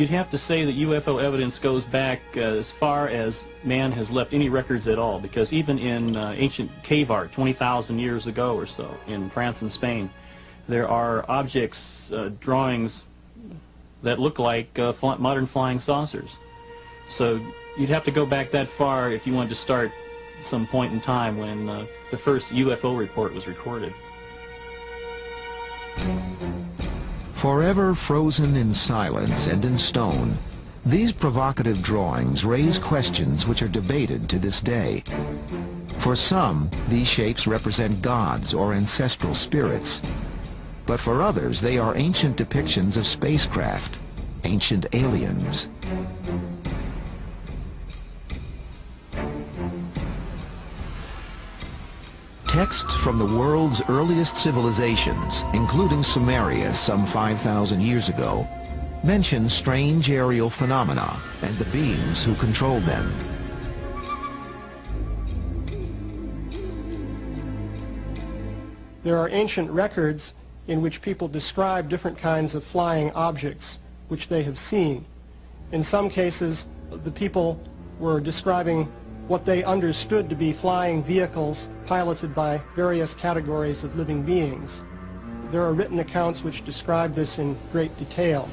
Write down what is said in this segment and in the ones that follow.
You'd have to say that UFO evidence goes back as far as man has left any records at all, because even in ancient cave art 20,000 years ago or so in France and Spain, there are objects, drawings that look like modern flying saucers. So you'd have to go back that far if you wanted to start some point in time when the first UFO report was recorded. Forever frozen in silence and in stone, these provocative drawings raise questions which are debated to this day. For some, these shapes represent gods or ancestral spirits. But for others, they are ancient depictions of spacecraft, ancient aliens. Texts from the world's earliest civilizations, including Sumeria some 5,000 years ago, mention strange aerial phenomena and the beings who controlled them. There are ancient records in which people describe different kinds of flying objects which they have seen. In some cases, the people were describing what they understood to be flying vehicles piloted by various categories of living beings. There are written accounts which describe this in great detail.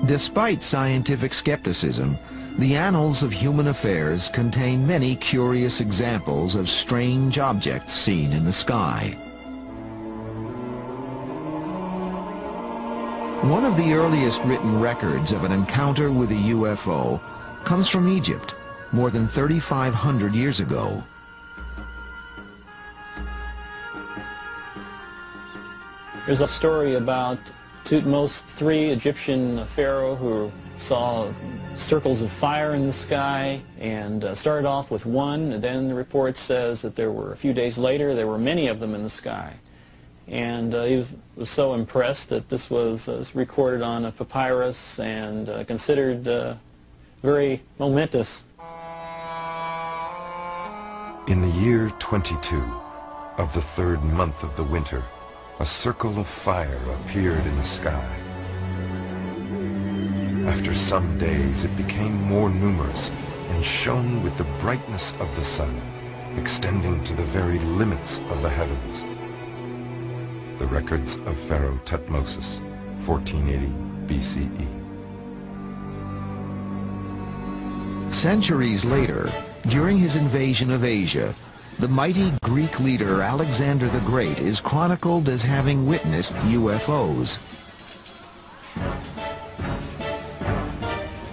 Despite scientific skepticism, the annals of human affairs contain many curious examples of strange objects seen in the sky. One of the earliest written records of an encounter with a UFO comes from Egypt, more than 3,500 years ago. There's a story about Thutmose III, Egyptian pharaoh, who saw circles of fire in the sky and started off with one, and then the report says that there were, a few days later, there were many of them in the sky. And he was so impressed that this was recorded on a papyrus and considered very momentous. In the year 22 of the third month of the winter, a circle of fire appeared in the sky. After some days it became more numerous and shone with the brightness of the sun, extending to the very limits of the heavens. The records of Pharaoh Thutmose, 1480 BCE. Centuries later, during his invasion of Asia, the mighty Greek leader Alexander the Great is chronicled as having witnessed UFOs.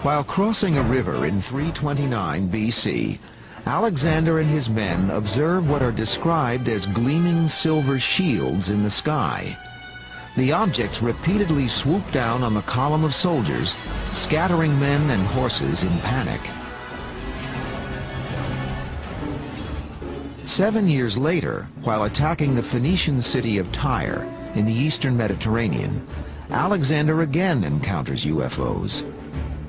While crossing a river in 329 BC, Alexander and his men observe what are described as gleaming silver shields in the sky. The objects repeatedly swoop down on the column of soldiers, scattering men and horses in panic. 7 years later, while attacking the Phoenician city of Tyre in the eastern Mediterranean, Alexander again encounters UFOs.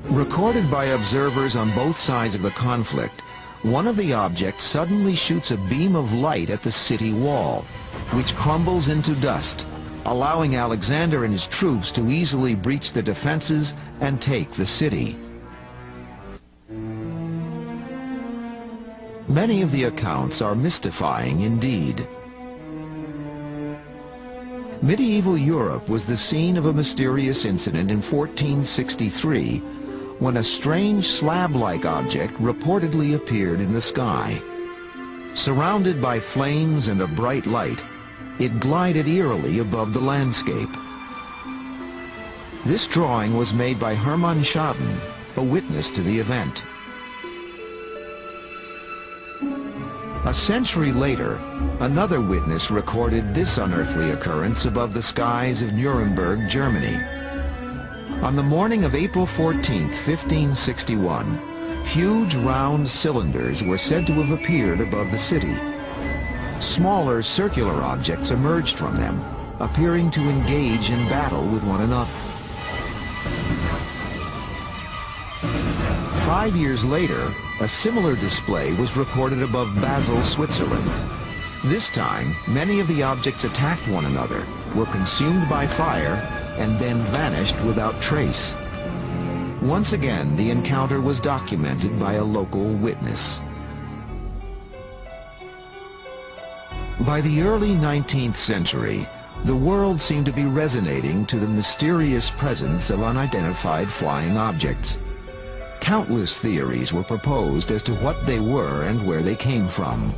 Recorded by observers on both sides of the conflict, one of the objects suddenly shoots a beam of light at the city wall, which crumbles into dust, allowing Alexander and his troops to easily breach the defenses and take the city. Many of the accounts are mystifying indeed. Medieval Europe was the scene of a mysterious incident in 1463 when a strange slab-like object reportedly appeared in the sky. Surrounded by flames and a bright light, it glided eerily above the landscape. This drawing was made by Hermann Schaden, a witness to the event. A century later, another witness recorded this unearthly occurrence above the skies of Nuremberg, Germany. On the morning of April 14, 1561, huge round cylinders were said to have appeared above the city. Smaller circular objects emerged from them, appearing to engage in battle with one another. 5 years later, a similar display was reported above Basel, Switzerland. This time, many of the objects attacked one another, were consumed by fire, and then vanished without trace. Once again, the encounter was documented by a local witness. By the early 19th century, the world seemed to be resonating to the mysterious presence of unidentified flying objects. Countless theories were proposed as to what they were and where they came from.